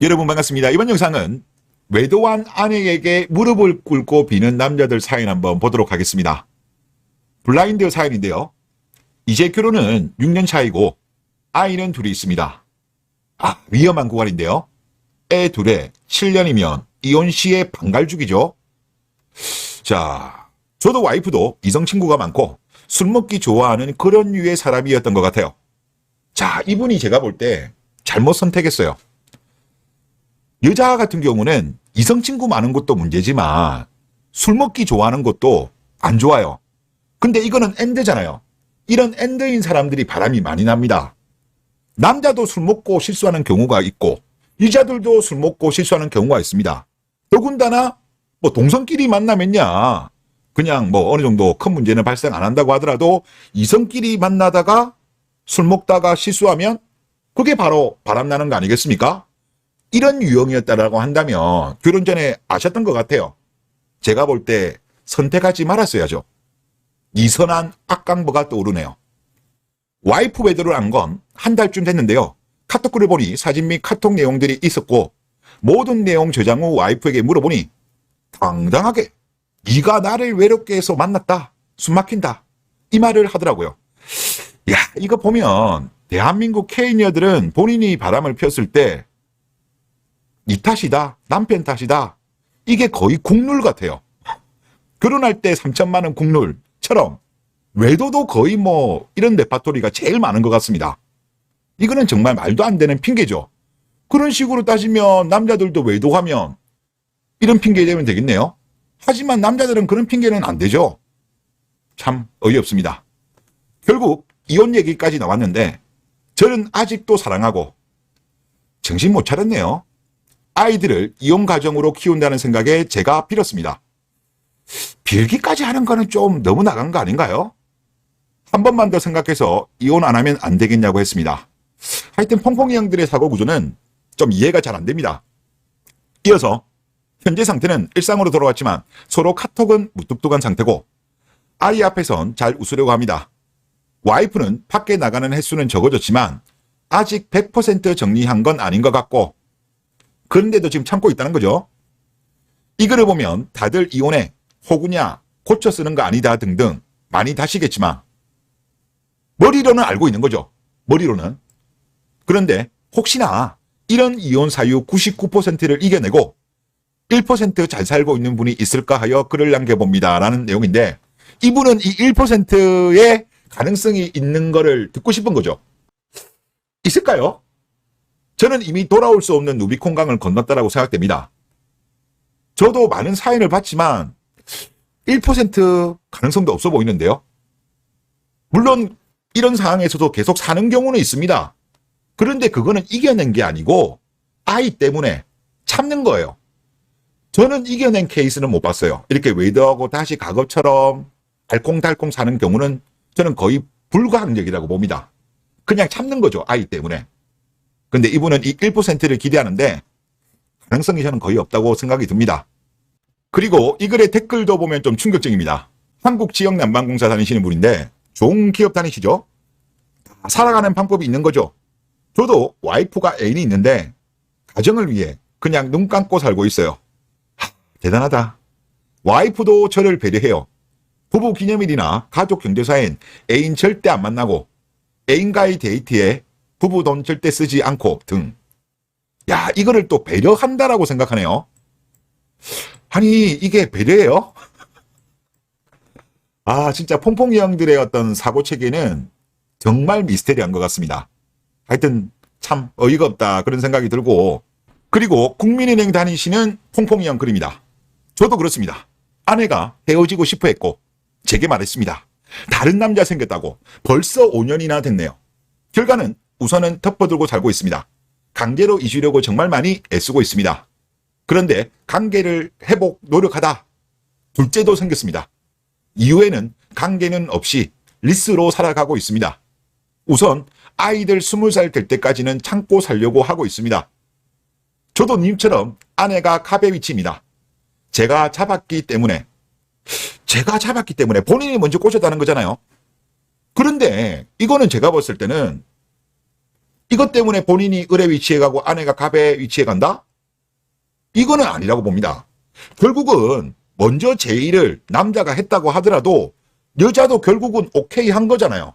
여러분 반갑습니다. 이번 영상은 외도한 아내에게 무릎을 꿇고 비는 남자들 사연 한번 보도록 하겠습니다. 블라인드 사연인데요. 이제 결혼은 6년 차이고 아이는 둘이 있습니다. 위험한 구간인데요. 애 둘에 7년이면 이혼 시에 방갈죽이죠. 자, 저도 와이프도 이성 친구가 많고 술 먹기 좋아하는 그런 류의 사람이었던 것 같아요. 자, 이분이 제가 볼 때 잘못 선택했어요. 여자 같은 경우는 이성 친구 많은 것도 문제지만 술 먹기 좋아하는 것도 안 좋아요. 근데 이거는 엔드잖아요. 이런 엔드인 사람들이 바람이 많이 납니다. 남자도 술 먹고 실수하는 경우가 있고 여자들도 술 먹고 실수하는 경우가 있습니다. 더군다나 동성끼리 만나면야 그냥 어느 정도 큰 문제는 발생 안 한다고 하더라도 이성끼리 만나다가 술 먹다가 실수하면 그게 바로 바람 나는 거 아니겠습니까? 이런 유형이었다라고 한다면 결혼 전에 아셨던 것 같아요. 제가 볼 때 선택하지 말았어야죠. 이 선한 악강보가 떠오르네요. 와이프 외도를 한 건 한 달쯤 됐는데요. 카톡글을 보니 사진 및 카톡 내용들이 있었고 모든 내용 저장 후 와이프에게 물어보니 당당하게 네가 나를 외롭게 해서 만났다. 숨 막힌다. 이 말을 하더라고요. 야, 이거 보면 대한민국 K녀들은 본인이 바람을 폈을 때 네 탓이다. 남편 탓이다. 이게 거의 국룰 같아요. 결혼할 때 3천만 원 국룰처럼 외도도 거의 이런 레파토리가 제일 많은 것 같습니다. 이거는 정말 말도 안 되는 핑계죠. 그런 식으로 따지면 남자들도 외도하면 이런 핑계 대면 되겠네요. 하지만 남자들은 그런 핑계는 안 되죠. 참 어이없습니다. 결국 이혼 얘기까지 나왔는데 저는 아직도 사랑하고 정신 못 차렸네요. 아이들을 이혼 가정으로 키운다는 생각에 제가 빌었습니다. 빌기까지 하는 거는 좀 너무 나간 거 아닌가요? 한 번만 더 생각해서 이혼 안 하면 안 되겠냐고 했습니다. 하여튼 퐁퐁이 형들의 사고 구조는 좀 이해가 잘 안 됩니다. 이어서 현재 상태는 일상으로 돌아왔지만 서로 카톡은 무뚝뚝한 상태고 아이 앞에선 잘 웃으려고 합니다. 와이프는 밖에 나가는 횟수는 적어졌지만 아직 100% 정리한 건 아닌 것 같고 그런데도 지금 참고 있다는 거죠. 이 글을 보면 다들 이혼해 호구냐 고쳐 쓰는 거 아니다 등등 많이 다시겠지만 머리로는 알고 있는 거죠. 머리로는. 그런데 혹시나 이런 이혼 사유 99%를 이겨내고 1% 잘 살고 있는 분이 있을까 하여 글을 남겨봅니다. 라는 내용인데 이분은 이 1%의 가능성이 있는 거를 듣고 싶은 거죠. 있을까요? 저는 이미 돌아올 수 없는 루비콘강을 건넜다라고 생각됩니다. 저도 많은 사연을 봤지만 1% 가능성도 없어 보이는데요. 물론 이런 상황에서도 계속 사는 경우는 있습니다. 그런데 그거는 이겨낸 게 아니고 아이 때문에 참는 거예요. 저는 이겨낸 케이스는 못 봤어요. 이렇게 외도하고 다시 과거처럼 알콩달콩 사는 경우는 저는 거의 불가항력이라고 봅니다. 그냥 참는 거죠. 아이 때문에. 근데 이분은 이 1%를 기대하는데 가능성이 저는 거의 없다고 생각이 듭니다. 그리고 이 글의 댓글도 보면 좀 충격적입니다. 한국 지역 난방공사 다니시는 분인데 좋은 기업 다니시죠? 살아가는 방법이 있는 거죠. 저도 와이프가 애인이 있는데 가정을 위해 그냥 눈 감고 살고 있어요. 대단하다. 와이프도 저를 배려해요. 부부 기념일이나 가족 경조사엔 애인 절대 안 만나고 애인과의 데이트에 부부 돈 절대 쓰지 않고 등. 야, 이거를 또 배려한다라고 생각하네요. 아니, 이게 배려예요? 진짜 퐁퐁이 형들의 어떤 사고체계는 정말 미스테리한 것 같습니다. 하여튼 참 어이가 없다 그런 생각이 들고 그리고 국민은행 다니시는 퐁퐁이 형 글입니다. 저도 그렇습니다. 아내가 헤어지고 싶어 했고 제게 말했습니다. 다른 남자 생겼다고 벌써 5년이나 됐네요. 결과는 우선은 덮어두고 살고 있습니다. 관계로 잊으려고 정말 많이 애쓰고 있습니다. 그런데 관계를 회복 노력하다 둘째도 생겼습니다. 이후에는 관계는 없이 리스로 살아가고 있습니다. 우선 아이들 20살 될 때까지는 참고 살려고 하고 있습니다. 저도 님처럼 아내가 갑의 위치입니다. 제가 잡았기 때문에 본인이 먼저 꼬셨다는 거잖아요. 그런데 이거는 제가 봤을 때는 이것 때문에 본인이 을에 위치해 가고 아내가 갑에 위치해 간다? 이거는 아니라고 봅니다. 결국은 먼저 제의를 남자가 했다고 하더라도 여자도 결국은 오케이 한 거잖아요.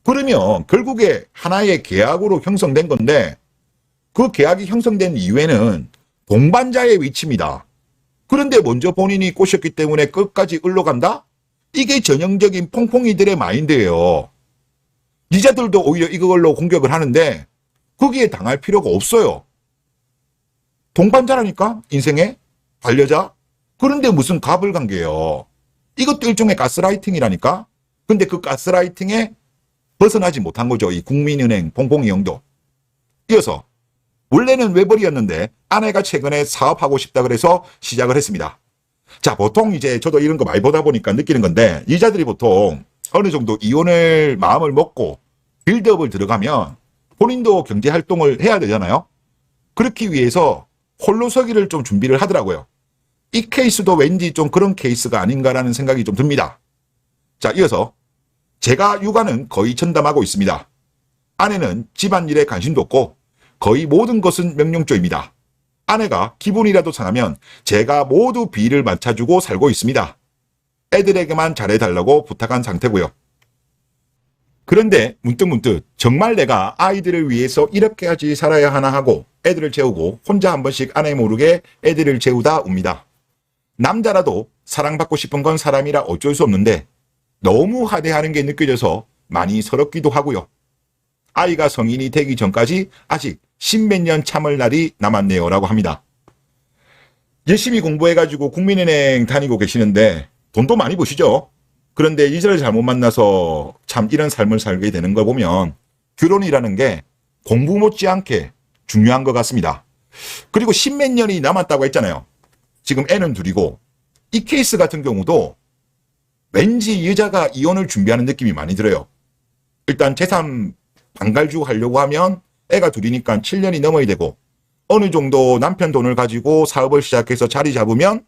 그러면 결국에 하나의 계약으로 형성된 건데 그 계약이 형성된 이유에는 동반자의 위치입니다. 그런데 먼저 본인이 꼬셨기 때문에 끝까지 을로 간다? 이게 전형적인 퐁퐁이들의 마인드예요. 니자들도 오히려 이걸로 공격을 하는데 거기에 당할 필요가 없어요. 동반자라니까? 인생의 반려자? 그런데 무슨 갑을 관계예요. 이것도 일종의 가스라이팅이라니까? 근데 그 가스라이팅에 벗어나지 못한 거죠. 이 국민은행 퐁퐁이 형도. 이어서 원래는 외벌이였는데 아내가 최근에 사업하고 싶다 그래서 시작을 했습니다. 자, 보통 이제 저도 이런 거 많이 보다 보니까 느끼는 건데 이자들이 보통 어느 정도 이혼을 마음을 먹고 빌드업을 들어가면 본인도 경제활동을 해야 되잖아요. 그렇기 위해서 홀로 서기를 좀 준비를 하더라고요. 이 케이스도 왠지 좀 그런 케이스가 아닌가라는 생각이 좀 듭니다. 자, 이어서 제가 육아는 거의 전담하고 있습니다. 아내는 집안일에 관심도 없고 거의 모든 것은 명령조입니다. 아내가 기분이라도 상하면 제가 모두 비위를 맞춰주고 살고 있습니다. 애들에게만 잘해달라고 부탁한 상태고요. 그런데 문득문득 정말 내가 아이들을 위해서 이렇게까지 살아야 하나 하고 애들을 재우고 혼자 한 번씩 아내 모르게 애들을 재우다 옵니다. 남자라도 사랑받고 싶은 건 사람이라 어쩔 수 없는데 너무 하대하는 게 느껴져서 많이 서럽기도 하고요. 아이가 성인이 되기 전까지 아직 십몇 년 참을 날이 남았네요 라고 합니다. 열심히 공부해가지고 국민은행 다니고 계시는데 돈도 많이 버시죠. 그런데 이자를 잘못 만나서 참 이런 삶을 살게 되는 걸 보면 결혼이라는 게 공부 못지않게 중요한 것 같습니다. 그리고 십몇 년이 남았다고 했잖아요. 지금 애는 둘이고 이 케이스 같은 경우도 왠지 여자가 이혼을 준비하는 느낌이 많이 들어요. 일단 재산 반갈주 하려고 하면 애가 둘이니까 7년이 넘어야 되고 어느 정도 남편 돈을 가지고 사업을 시작해서 자리 잡으면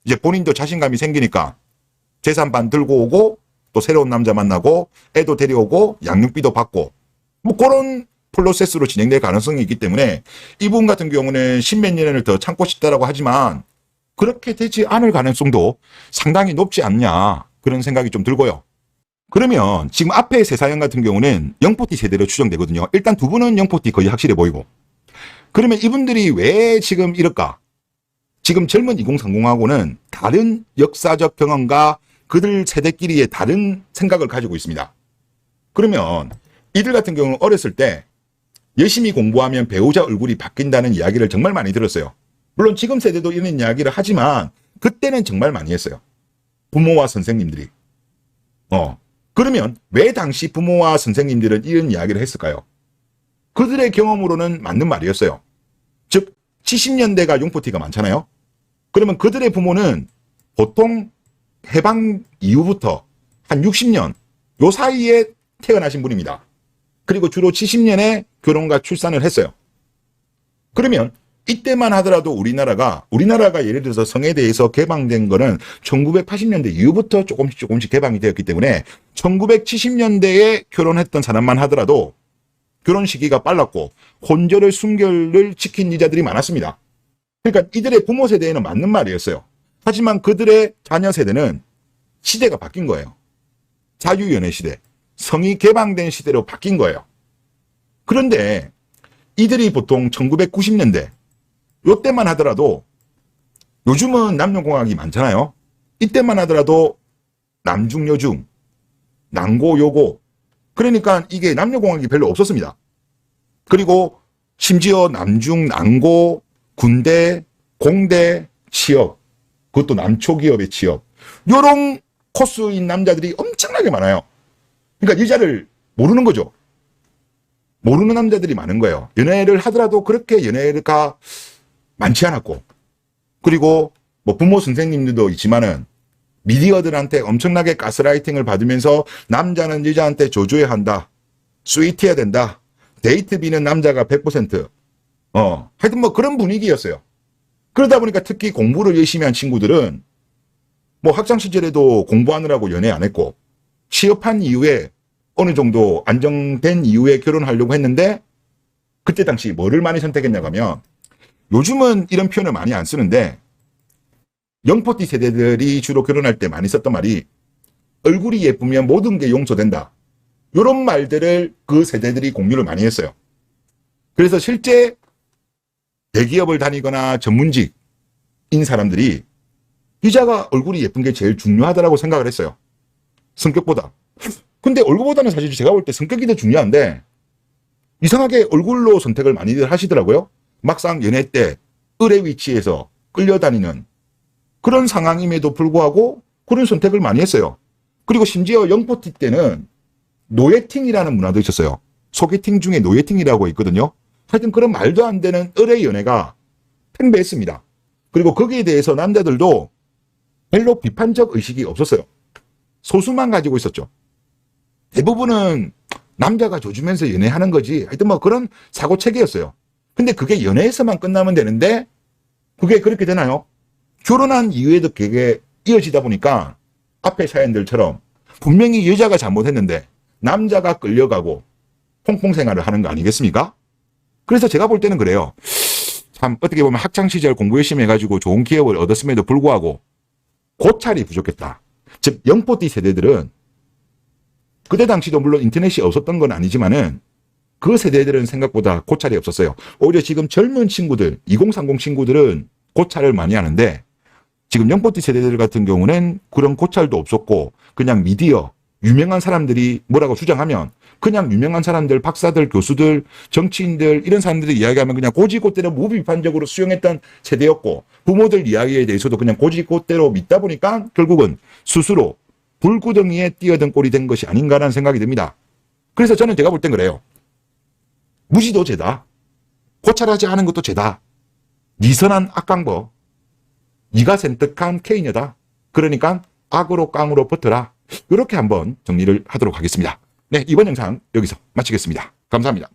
이제 본인도 자신감이 생기니까 재산 반 들고 오고 또 새로운 남자 만나고 애도 데려오고 양육비도 받고 뭐 그런 프로세스로 진행될 가능성이 있기 때문에 이분 같은 경우는 십몇 년을 더 참고 싶다라고 하지만 그렇게 되지 않을 가능성도 상당히 높지 않냐 그런 생각이 좀 들고요. 그러면 지금 앞에 세 사연 같은 경우는 영포티 세대로 추정되거든요. 일단 두 분은 영포티 거의 확실해 보이고. 그러면 이분들이 왜 지금 이럴까? 지금 젊은 2030하고는 다른 역사적 경험과 그들 세대끼리의 다른 생각을 가지고 있습니다. 그러면 이들 같은 경우는 어렸을 때 열심히 공부하면 배우자 얼굴이 바뀐다는 이야기를 정말 많이 들었어요. 물론 지금 세대도 이런 이야기를 하지만 그때는 정말 많이 했어요. 부모와 선생님들이. 그러면 왜 당시 부모와 선생님들은 이런 이야기를 했을까요? 그들의 경험으로는 맞는 말이었어요. 즉 70년대가 용포티가 많잖아요. 그러면 그들의 부모는 보통 해방 이후부터 한 60년 요 사이에 태어나신 분입니다. 그리고 주로 70년에 결혼과 출산을 했어요. 그러면 이때만 하더라도 우리나라가 예를 들어서 성에 대해서 개방된 거는 1980년대 이후부터 조금씩 개방이 되었기 때문에 1970년대에 결혼했던 사람만 하더라도 결혼 시기가 빨랐고 혼절을 순결을 지킨 이자들이 많았습니다. 그러니까 이들의 부모 세대에는 맞는 말이었어요. 하지만 그들의 자녀 세대는 시대가 바뀐 거예요. 자유연애 시대, 성이 개방된 시대로 바뀐 거예요. 그런데 이들이 보통 1990년대 요때만 하더라도 요즘은 남녀공학이 많잖아요. 이때만 하더라도 남중 여중, 남고 여고 그러니까 이게 남녀공학이 별로 없었습니다. 그리고 심지어 남중, 남고, 군대, 공대, 취업 그것도 남초기업의 취업 요런 코스인 남자들이 엄청나게 많아요. 그러니까 여자를 모르는 거죠. 모르는 남자들이 많은 거예요. 연애를 하더라도 그렇게 연애가 많지 않았고 그리고 뭐 부모 선생님들도 있지만은 미디어들한테 엄청나게 가스라이팅을 받으면서 남자는 여자한테 조조해야 한다. 스위트해야 된다. 데이트비는 남자가 100%. 하여튼 뭐 그런 분위기였어요. 그러다 보니까 특히 공부를 열심히 한 친구들은 뭐 학창 시절에도 공부하느라고 연애 안 했고 취업한 이후에 어느 정도 안정된 이후에 결혼하려고 했는데 그때 당시 뭐를 많이 선택했냐고 하면 요즘은 이런 표현을 많이 안 쓰는데 영포티 세대들이 주로 결혼할 때 많이 썼던 말이 얼굴이 예쁘면 모든 게 용서된다. 이런 말들을 그 세대들이 공유를 많이 했어요. 그래서 실제 대기업을 다니거나 전문직인 사람들이 여자가 얼굴이 예쁜 게 제일 중요하다고 생각을 했어요. 성격보다. 근데 얼굴보다는 사실 제가 볼 때 성격이 더 중요한데 이상하게 얼굴로 선택을 많이들 하시더라고요. 막상 연애 때 을의 위치에서 끌려다니는 그런 상황임에도 불구하고 그런 선택을 많이 했어요. 그리고 심지어 영포티 때는 노예팅이라는 문화도 있었어요. 소개팅 중에 노예팅이라고 있거든요. 하여튼 그런 말도 안 되는 을의 연애가 팽배했습니다. 그리고 거기에 대해서 남자들도 별로 비판적 의식이 없었어요. 소수만 가지고 있었죠. 대부분은 남자가 조주면서 연애하는 거지. 하여튼 뭐 그런 사고체계였어요. 근데 그게 연애에서만 끝나면 되는데 그게 그렇게 되나요? 결혼한 이후에도 그게 이어지다 보니까 앞에 사연들처럼 분명히 여자가 잘못했는데 남자가 끌려가고 퐁퐁 생활을 하는 거 아니겠습니까? 그래서 제가 볼 때는 그래요. 참 어떻게 보면 학창시절 공부 열심히 해가지고 좋은 기업을 얻었음에도 불구하고 고찰이 부족했다. 즉 영포티 세대들은 그때 당시도 물론 인터넷이 없었던 건 아니지만은 그 세대들은 생각보다 고찰이 없었어요. 오히려 지금 젊은 친구들, 2030 친구들은 고찰을 많이 하는데 지금 영포티 세대들 같은 경우는 그런 고찰도 없었고 그냥 미디어, 유명한 사람들이 뭐라고 주장하면 그냥 유명한 사람들, 박사들, 교수들, 정치인들 이런 사람들이 이야기하면 그냥 고지고대로 무비판적으로 수용했던 세대였고 부모들 이야기에 대해서도 그냥 고지고대로 믿다 보니까 결국은 스스로 불구덩이에 뛰어든 꼴이 된 것이 아닌가라는 생각이 듭니다. 그래서 저는 제가 볼 땐 그래요. 무지도 죄다. 고찰하지 않은 것도 죄다. 네 선한 악강버. 네가 선택한 케이녀다. 그러니까 악으로 깡으로 버텨라. 이렇게 한번 정리를 하도록 하겠습니다. 네, 이번 영상 여기서 마치겠습니다. 감사합니다.